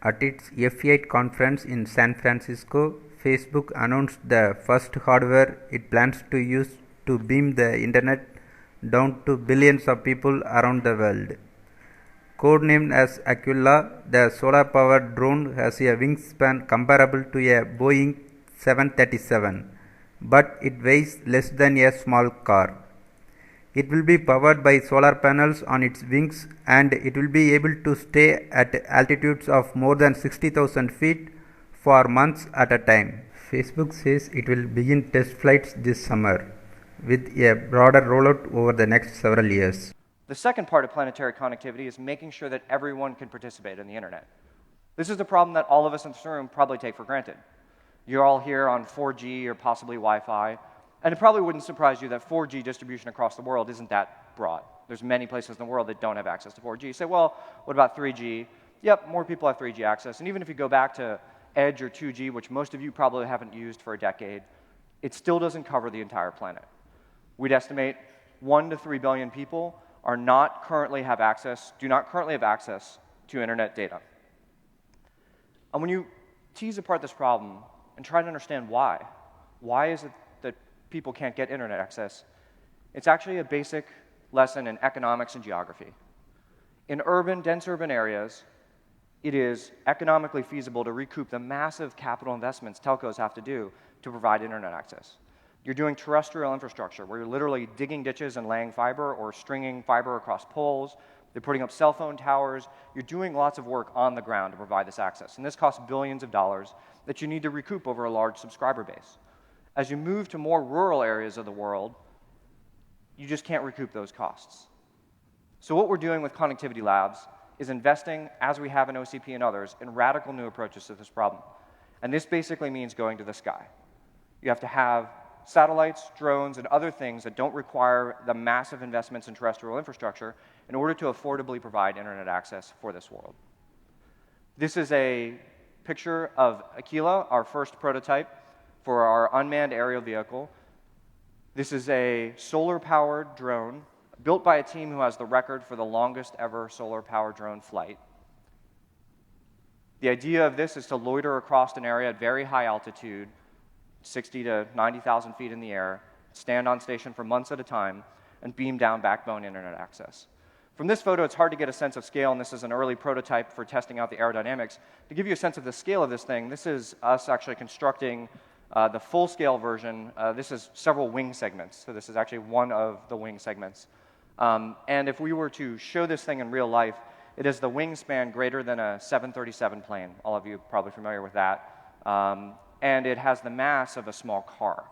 At its F8 conference in San Francisco, Facebook announced the first hardware it plans to use to beam the internet down to billions of people around the world. Codenamed as Aquila, the solar-powered drone has a wingspan comparable to a Boeing 737, but it weighs less than a small car. It will be powered by solar panels on its wings, and it will be able to stay at altitudes of more than 60,000 feet for months at a time. Facebook says it will begin test flights this summer, with a broader rollout over the next several years. The second part of planetary connectivity is making sure that everyone can participate in the internet. This is a problem that all of us in this room probably take for granted. You're all here on 4G or possibly Wi-Fi, and it probably wouldn't surprise you that 4G distribution across the world isn't that broad. There's many places in the world that don't have access to 4G. You say, well, what about 3G? Yep, more people have 3G access, and even if you go back to Edge or 2G, which most of you probably haven't used for a decade, it still doesn't cover the entire planet. We'd estimate 1 to 3 billion people do not currently have access to internet data. And when you tease apart this problem and try to understand why is it that people can't get internet access, it's actually a basic lesson in economics and geography. In dense urban areas, it is economically feasible to recoup the massive capital investments telcos have to do to provide internet access. You're doing terrestrial infrastructure, where you're literally digging ditches and laying fiber or stringing fiber across poles. They're putting up cell phone towers. You're doing lots of work on the ground to provide this access. And this costs billions of dollars that you need to recoup over a large subscriber base. As you move to more rural areas of the world, you just can't recoup those costs. So what we're doing with Connectivity Labs is investing, as we have in OCP and others, in radical new approaches to this problem. And this basically means going to the sky. You have to have satellites, drones, and other things that don't require the massive investments in terrestrial infrastructure in order to affordably provide internet access for this world. This is a picture of Aquila, our first prototype for our unmanned aerial vehicle. This is a solar-powered drone built by a team who has the record for the longest ever solar-powered drone flight. The idea of this is to loiter across an area at very high altitude, 60 to 90,000 feet in the air, stand on station for months at a time, and beam down backbone internet access. From this photo, it's hard to get a sense of scale, and this is an early prototype for testing out the aerodynamics. To give you a sense of the scale of this thing, this is us actually constructing the full-scale version. This is several wing segments, so this is actually one of the wing segments. And if we were to show this thing in real life, it is the wingspan greater than a 737 plane. All of you are probably familiar with that. And it has the mass of a small car.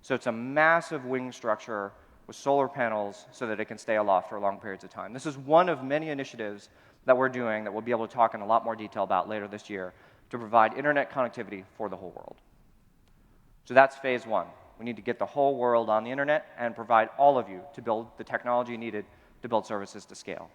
So it's a massive wing structure with solar panels so that it can stay aloft for long periods of time. This is one of many initiatives that we're doing that we'll be able to talk in a lot more detail about later this year to provide internet connectivity for the whole world. So that's phase one. We need to get the whole world on the internet and provide all of you to build the technology needed to build services to scale.